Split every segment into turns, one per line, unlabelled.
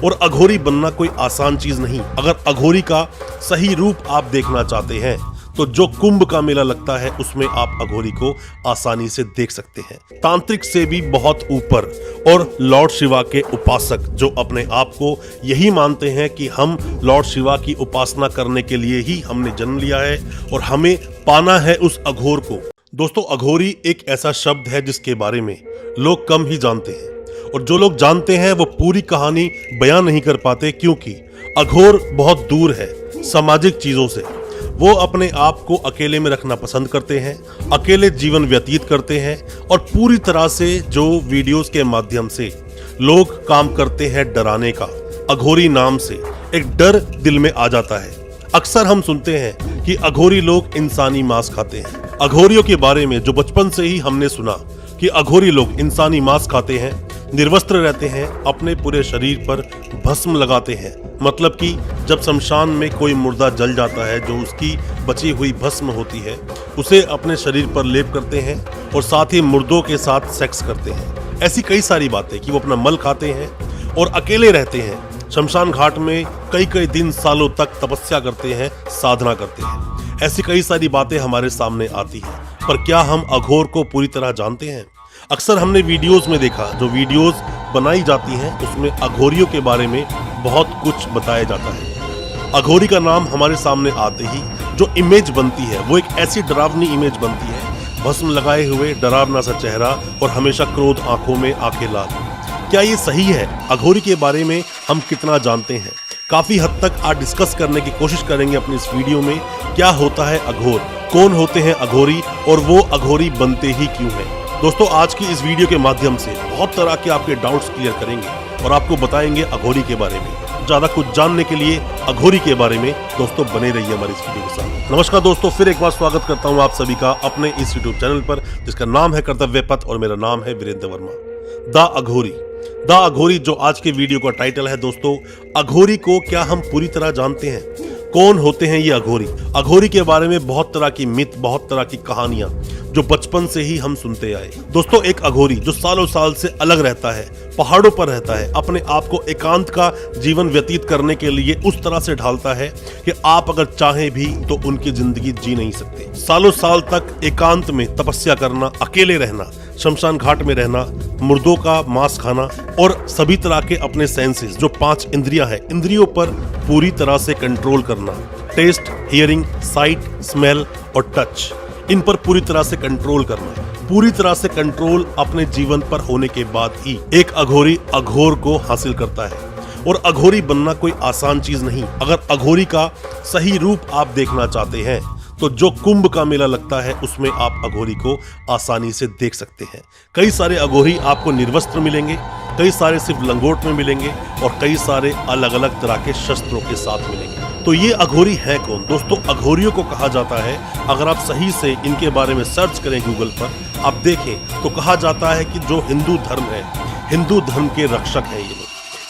और अघोरी बनना कोई आसान चीज नहीं। अगर अघोरी का सही रूप आप देखना चाहते हैं तो जो कुंभ का मेला लगता है उसमें आप अघोरी को आसानी से देख सकते हैं। तांत्रिक से भी बहुत ऊपर और लॉर्ड शिवा के उपासक जो अपने आप को यही मानते हैं कि हम लॉर्ड शिवा की उपासना करने के लिए ही हमने जन्म लिया है और हमें पाना है उस अघोर को। दोस्तों, अघोरी एक ऐसा शब्द है जिसके बारे में लोग कम ही जानते हैं और जो लोग जानते हैं वो पूरी कहानी बयान नहीं कर पाते, क्योंकि अघोर बहुत दूर है सामाजिक चीजों से। वो अपने आप को अकेले में रखना पसंद करते हैं, अकेले जीवन व्यतीत करते हैं और पूरी तरह से जो वीडियोस के माध्यम से लोग काम करते हैं डराने का, अघोरी नाम से एक डर दिल में आ जाता है। अक्सर हम सुनते हैं कि अघोरी लोग इंसानी मांस खाते हैं। अघोरियों के बारे में जो बचपन से ही हमने सुना कि अघोरी लोग इंसानी मांस खाते हैं, निर्वस्त्र रहते हैं, अपने पूरे शरीर पर भस्म लगाते हैं। मतलब कि जब शमशान में कोई मुर्दा जल जाता है, जो उसकी बची हुई भस्म होती है उसे अपने शरीर पर लेप करते हैं और साथ ही मुर्दों के साथ सेक्स करते हैं। ऐसी कई सारी बातें कि वो अपना मल खाते हैं और अकेले रहते हैं। शमशान घाट में कई कई दिन सालों तक तपस्या करते हैं, साधना करते हैं। ऐसी कई सारी बातें हमारे सामने आती हैं, पर क्या हम अघोर को पूरी तरह जानते हैं? अक्सर हमने वीडियोस में देखा, जो वीडियोस बनाई जाती हैं उसमें अघोरियों के बारे में बहुत कुछ बताया जाता है। अघोरी का नाम हमारे सामने आते ही जो इमेज बनती है वो एक ऐसी डरावनी इमेज बनती है, भस्म लगाए हुए डरावना सा चेहरा और हमेशा क्रोध आंखों में, आंखें लाल। क्या ये सही है? अघोरी के बारे में हम कितना जानते हैं? काफी हद तक आज डिस्कस करने की कोशिश करेंगे अपनी इस वीडियो में। क्या होता है अघोर, कौन होते हैं अघोरी और वो अघोरी बनते ही क्यों हैं? दोस्तों, आज की इस वीडियो के माध्यम से बहुत तरह के आपके डाउट्स क्लियर करेंगे और आपको बताएंगे अघोरी के बारे में। ज्यादा कुछ जानने के लिए अघोरी के बारे में दोस्तों बने रहिए हमारी इस वीडियो के साथ। नमस्कार दोस्तों, फिर एक बार स्वागत करता हूं आप सभी का अपने इस यूट्यूब चैनल पर, जिसका नाम है कर्तव्य पथ और मेरा नाम है वीरेंद्र वर्मा। द अघोरी। द अघोरी जो आज के वीडियो का टाइटल है। दोस्तों, अघोरी को क्या हम पूरी तरह जानते हैं? कौन होते हैं ये अघोरी? अघोरी के बारे में बहुत तरह की मिथ, बहुत तरह की कहानियां जो बचपन से ही हम सुनते आए। दोस्तों, एक अघोरी जो सालों साल से अलग रहता है, पहाड़ों पर रहता है, अपने आप को एकांत का जीवन व्यतीत करने के लिए उस तरह से ढालता है कि आप अगर चाहें भी तो उनकी जिंदगी जी नहीं सकते। सालों साल तक एकांत में तपस्या करना, अकेले रहना, शमशान घाट में रहना, मुर्दों का मांस खाना और सभी तरह के अपने सेंसेस जो 5 इंद्रियां हैं, इंद्रियों पर पूरी तरह से कंट्रोल करना। टेस्ट, हियरिंग, साइट, स्मेल और टच, इन पर पूरी तरह से कंट्रोल करना। पूरी तरह से कंट्रोल अपने जीवन पर होने के बाद ही एक अघोरी अघोर को हासिल करता है। और अघोरी बनना कोई आसान चीज नहीं। अगर अघोरी का सही रूप आप देखना चाहते हैं तो जो कुंभ का मेला लगता है उसमें आप अघोरी को आसानी से देख सकते हैं। कई सारे अघोरी आपको निर्वस्त्र मिलेंगे, कई सारे सिर्फ लंगोट में मिलेंगे और कई सारे अलग अलग तरह के शस्त्रों के साथ मिलेंगे। तो ये अघोरी है कौन? दोस्तों, अघोरियों को कहा जाता है, अगर आप सही से इनके बारे में सर्च करें गूगल पर, आप देखें तो कहा जाता है कि जो हिंदू धर्म है, हिंदू धर्म के रक्षक हैं ये लोग।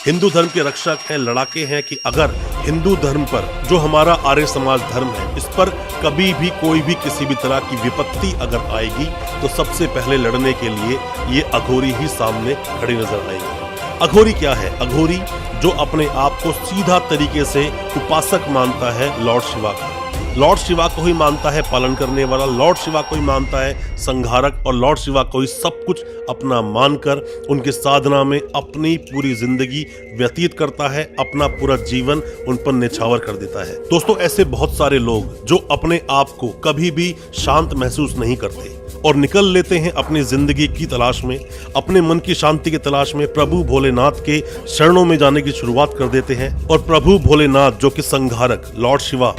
हिंदू धर्म के रक्षक हैं, लड़ाके हैं कि अगर हिंदू धर्म पर, जो हमारा आर्य समाज धर्म है, इस पर कभी भी कोई भी किसी भी तरह की विपत्ति अगर आएगी तो सबसे पहले लड़ने के लिए ये अघोरी ही सामने खड़े नजर आएंगे। अघोरी क्या है? अघोरी जो अपने आप को सीधा तरीके से उपासक मानता है लॉर्ड शिवा का, लॉर्ड शिवा को ही मानता है पालन करने वाला, लॉर्ड शिवा को ही मानता है संहारक और लॉर्ड शिवा को ही सब कुछ अपना मानकर उनके साधना में अपनी पूरी जिंदगी व्यतीत करता है, अपना पूरा जीवन उन पर निछावर कर देता है। दोस्तों, ऐसे बहुत सारे लोग जो अपने आप को कभी भी शांत महसूस नहीं करते और निकल लेते हैं अपनी जिंदगी की तलाश में, अपने मन की शांति की तलाश में प्रभु भोलेनाथ के शरणों में जाने की शुरुआत कर देते हैं। और प्रभु भोलेनाथ जो कि संहारक लॉर्ड शिवा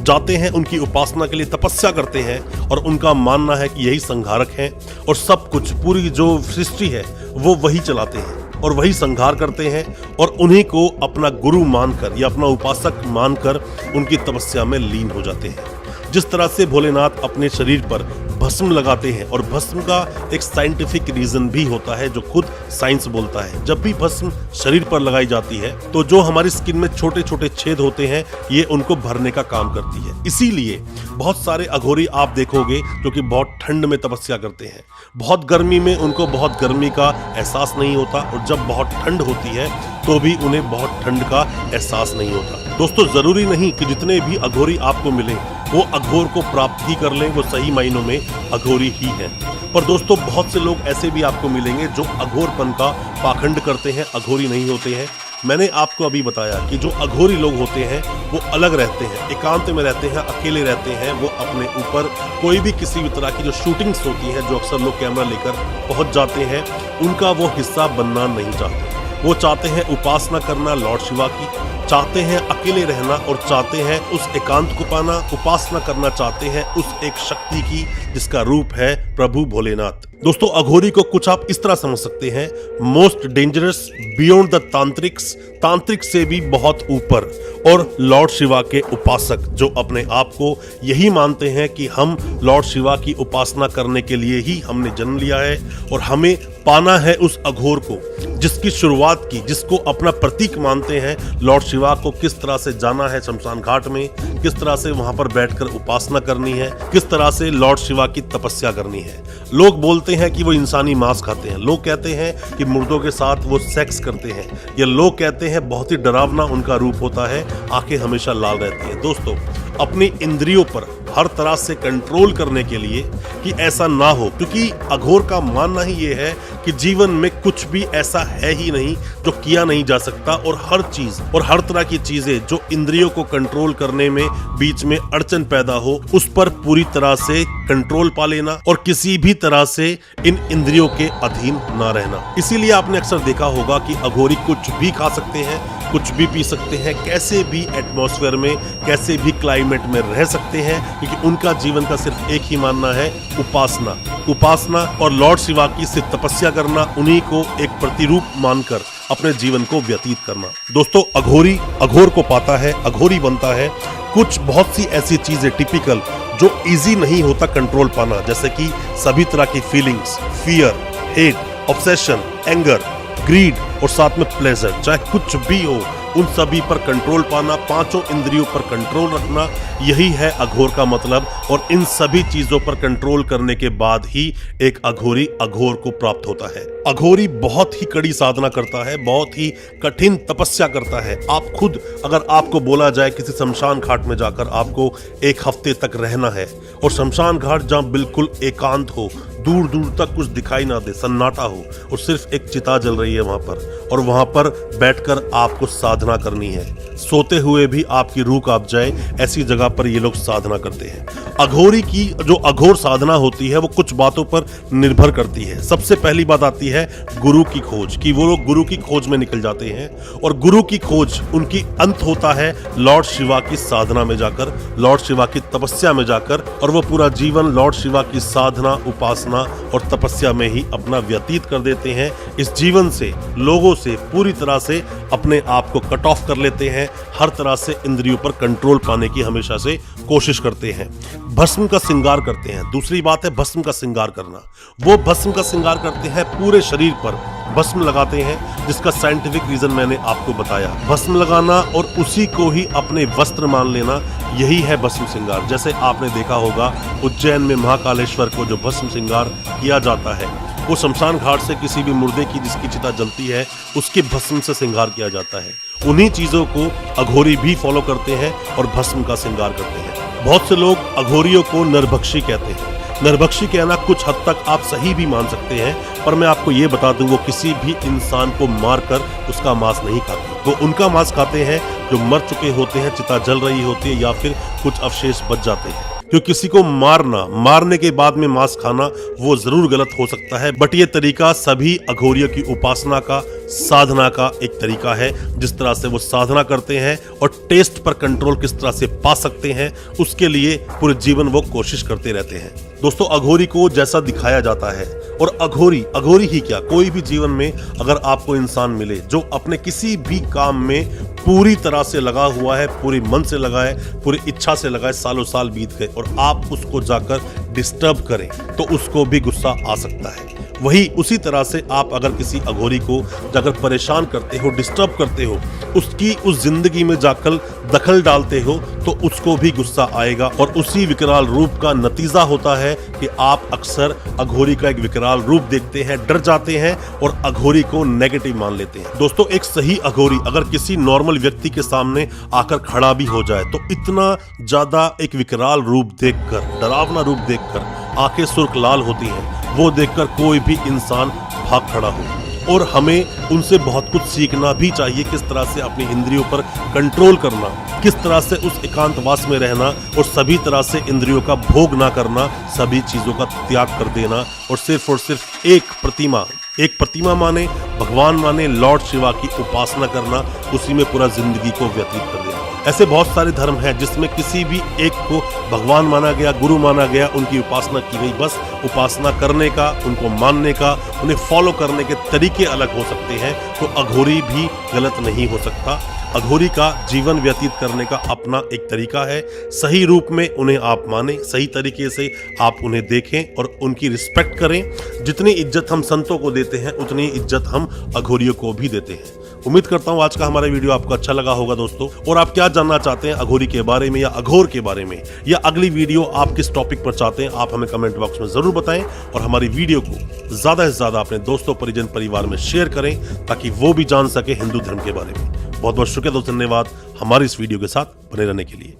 जाते हैं, उनकी उपासना के लिए तपस्या करते हैं और उनका मानना है कि यही संहारक हैं और सब कुछ, पूरी जो सृष्टि है वो वही चलाते हैं और वही संहार करते हैं और उन्हीं को अपना गुरु मानकर या अपना उपासक मानकर उनकी तपस्या में लीन हो जाते हैं। जिस तरह से भोलेनाथ अपने शरीर पर भस्म लगाते हैं, और भस्म का एक साइंटिफिक रीजन भी होता है जो खुद साइंस बोलता है। जब भी भस्म शरीर पर लगाई जाती है तो जो हमारी स्किन में छोटे छोटे छेद होते हैं ये उनको भरने का काम करती है। इसीलिए बहुत सारे अघोरी आप देखोगे जो कि बहुत ठंड में तपस्या करते हैं, बहुत गर्मी में उनको बहुत गर्मी का एहसास नहीं होता, और जब बहुत ठंड होती है तो भी उन्हें बहुत ठंड का एहसास नहीं होता। दोस्तों, जरूरी नहीं कि जितने भी अघोरी आपको मिले वो अघोर को प्राप्त ही कर लें, वो सही मायनों में अघोरी ही हैं। पर दोस्तों, बहुत से लोग ऐसे भी आपको मिलेंगे जो अघोरपन का पाखंड करते हैं, अघोरी नहीं होते हैं। मैंने आपको अभी बताया कि जो अघोरी लोग होते हैं वो अलग रहते हैं, एकांत में रहते हैं, अकेले रहते हैं। वो अपने ऊपर कोई भी किसी भी तरह की जो शूटिंग्स होती हैं, जो अक्सर लोग कैमरा लेकर पहुंच जाते हैं, उनका वो हिस्सा बनना नहीं चाहते। वो चाहते हैं उपासना करना लॉर्ड शिवा की, चाहते हैं अकेले रहना और चाहते हैं उस एकांत को पाना। उपासना करना चाहते हैं उस एक शक्ति की जिसका रूप है प्रभु भोलेनाथ। दोस्तों, अघोरी को कुछ आप इस तरह समझ सकते हैं, मोस्ट डेंजरस, बियॉन्ड द तांत्रिक्स, तांत्रिक से भी बहुत ऊपर, और लॉर्ड शिवा के उपासक जो अपने आप को यही मानते हैं कि हम लॉर्ड शिवा की उपासना करने के लिए ही हमने जन्म लिया है और हमें पाना है उस अघोर को जिसकी शुरुआत की, जिसको अपना प्रतीक मानते हैं। लॉर्ड शिवा को किस तरह से जाना है शमशान घाट में, किस तरह से वहां पर बैठकर उपासना करनी है, किस तरह से लॉर्ड शिवा की तपस्या करनी है। लोग बोलते हैं कि वो इंसानी मांस खाते हैं, लोग कहते हैं कि मुर्दों के साथ वो सेक्स करते हैं, या लोग कहते हैं बहुत ही डरावना उनका रूप होता है, आंखें हमेशा लाल रहती हैं। दोस्तों, अपनी इंद्रियों पर हर तरह से कंट्रोल करने के लिए कि ऐसा ना हो, क्योंकि अघोर का मानना ही ये है कि जीवन में कुछ भी ऐसा है ही नहीं जो किया नहीं जा सकता, और हर चीज और हर तरह की चीजें जो इंद्रियों को कंट्रोल करने में बीच में अड़चन पैदा हो, उस पर पूरी तरह से कंट्रोल पा लेना और किसी भी तरह से इन इंद्रियों के अधीन ना रहना। इसीलिए आपने अक्सर देखा होगा कि अघोरी कुछ भी खा सकते हैं, कुछ भी पी सकते हैं, कैसे भी एटमॉस्फेयर में, कैसे भी क्लाइमेट में रह सकते हैं, क्योंकि उनका जीवन का सिर्फ एक ही मानना है, उपासना। उपासना और लॉर्ड शिवा की सिर्फ तपस्या करना, उन्हीं को एक प्रतिरूप मानकर अपने जीवन को व्यतीत करना। दोस्तों, अघोरी अघोर को पाता है, अघोरी बनता है। कुछ बहुत सी ऐसी चीजें टिपिकल जो इजी नहीं होता कंट्रोल पाना, जैसे कि सभी तरह की feelings, fear, hate, obsession, anger, greed और साथ में प्लेजर, चाहे कुछ भी हो, उन सभी पर कंट्रोल पाना, पांचों इंद्रियों पर कंट्रोल रखना, यही है अघोर का मतलब। और इन सभी चीजों पर कंट्रोल करने के बाद ही एक अघोरी अघोर को प्राप्त होता है। अघोरी बहुत ही कड़ी साधना करता है, बहुत ही कठिन तपस्या करता है। आप खुद, अगर आपको बोला जाए किसी शमशान घाट में जाकर आपको एक हफ्ते तक रहना है, और शमशान घाट जहां बिल्कुल एकांत हो, दूर दूर तक कुछ दिखाई ना दे, सन्नाटा हो, और सिर्फ एक चिता जल रही है वहां पर, और वहां पर बैठकर आपको साधना करनी है, सोते हुए भी आपकी रूह कांप जाए, ऐसी जगह पर ये लोग साधना करते हैं। अघोरी की जो अघोर साधना होती है वो कुछ बातों पर निर्भर करती है। सबसे पहली बात आती है गुरु की खोज, कि वो लोग गुरु की खोज में निकल जाते हैं, और गुरु की खोज उनकी अंत होता है लॉर्ड शिवा की साधना में जाकर, लॉर्ड शिवा की तपस्या में जाकर, और वो पूरा जीवन लॉर्ड शिवा की साधना, उपासना और तपस्या में ही अपना व्यतीत कर देते हैं। इस जीवन से, लोगों से पूरी तरह से अपने आप को कट ऑफ कर लेते हैं, हर तरह से इंद्रियों पर कंट्रोल पाने की हमेशा से कोशिश करते हैं। भस्म का श्रृंगार करते हैं। दूसरी बात है भस्म का श्रृंगार करना। वो भस्म का श्रृंगार करते हैं, पूरे शरीर पर भस्म लगाते हैं, जिसका साइंटिफिक रीजन मैंने आपको बताया। भस्म लगाना और उसी को ही अपने वस्त्र मान लेना, यही है भस्म श्रृंगार। जैसे आपने देखा होगा उज्जैन में महाकालेश्वर को जो भस्म श्रृंगार किया जाता है, वो शमशान घाट से किसी भी मुर्दे की जिसकी चिता जलती है उसके भस्म से श्रृंगार किया जाता है। उन्हीं चीजों को अघोरी भी फॉलो करते हैं और भस्म का श्रृंगार करते हैं। बहुत से लोग अघोरियों को नरभक्षी कहते हैं। नरभक्षी कहना कुछ हद तक आप सही भी मान सकते हैं, पर मैं आपको ये बता दूं, वो किसी भी इंसान को मारकर उसका मांस नहीं खाते। वो उनका मांस खाते हैं जो मर चुके होते हैं, चिता जल रही होती है, या फिर कुछ अवशेष बच जाते हैं। क्योंकि किसी को मारने के बाद में मांस खाना वो जरूर गलत हो सकता है, बट ये तरीका सभी अघोरियों की उपासना का, साधना का एक तरीका है। जिस तरह से वो साधना करते हैं और टेस्ट पर कंट्रोल किस तरह से पा सकते हैं, उसके लिए पूरे जीवन वो कोशिश करते रहते हैं। दोस्तों, अघोरी को जैसा दिखाया जाता है, और अघोरी ही क्या, कोई भी जीवन में अगर आपको इंसान मिले जो अपने किसी भी काम में पूरी तरह से लगा हुआ है, पूरी मन से लगा है, पूरी इच्छा से लगा है, सालों साल बीत गए, और आप उसको जाकर डिस्टर्ब करें तो उसको भी गुस्सा आ सकता है। वही उसी तरह से आप अगर किसी अघोरी को अगर परेशान करते हो, डिस्टर्ब करते हो, उसकी उस जिंदगी में जाकर दखल डालते हो तो उसको भी गुस्सा आएगा। और उसी विकराल रूप का नतीजा होता है कि आप अक्सर अघोरी का एक विकराल रूप देखते हैं, डर जाते हैं और अघोरी को नेगेटिव मान लेते हैं। दोस्तों, एक सही अघोरी अगर किसी नॉर्मल व्यक्ति के सामने आकर खड़ा भी हो जाए तो इतना ज्यादा एक विकराल रूप देखकर, डरावना रूप देखकर आंखें सुर्ख लाल होती हैं, वो देखकर कोई भी इंसान भाग खड़ा हो। और हमें उनसे बहुत कुछ सीखना भी चाहिए, किस तरह से अपनी इंद्रियों पर कंट्रोल करना, किस तरह से उस एकांतवास में रहना और सभी तरह से इंद्रियों का भोग ना करना, सभी चीजों का त्याग कर देना और सिर्फ एक प्रतिमा माने, भगवान माने, लॉर्ड शिवा की उपासना करना, उसी में पूरा जिंदगी को व्यतीत कर देना। ऐसे बहुत सारे धर्म हैं जिसमें किसी भी एक को भगवान माना गया, गुरु माना गया, उनकी उपासना की गई। बस उपासना करने का, उनको मानने का, उन्हें फॉलो करने के तरीके अलग हो सकते हैं। तो अघोरी भी गलत नहीं हो सकता। अघोरी का जीवन व्यतीत करने का अपना एक तरीका है। सही रूप में उन्हें आप माने, सही तरीके से आप उन्हें देखें और उनकी रिस्पेक्ट करें। जितनी इज्जत हम संतों को देते हैं उतनी इज्जत हम अघोरियों को भी देते हैं। उम्मीद करता हूं आज का हमारा वीडियो आपको अच्छा लगा होगा दोस्तों। और आप क्या जानना चाहते हैं अघोरी के बारे में या अघोर के बारे में, या अगली वीडियो आप किस टॉपिक पर चाहते हैं, आप हमें कमेंट बॉक्स में जरूर बताएं। और हमारी वीडियो को ज्यादा से ज्यादा अपने दोस्तों, परिजन, परिवार में शेयर करें ताकि वो भी जान सके हिंदू धर्म के बारे में। बहुत बहुत शुक्रिया दोस्तों, धन्यवाद हमारी इस वीडियो के साथ बने रहने के लिए।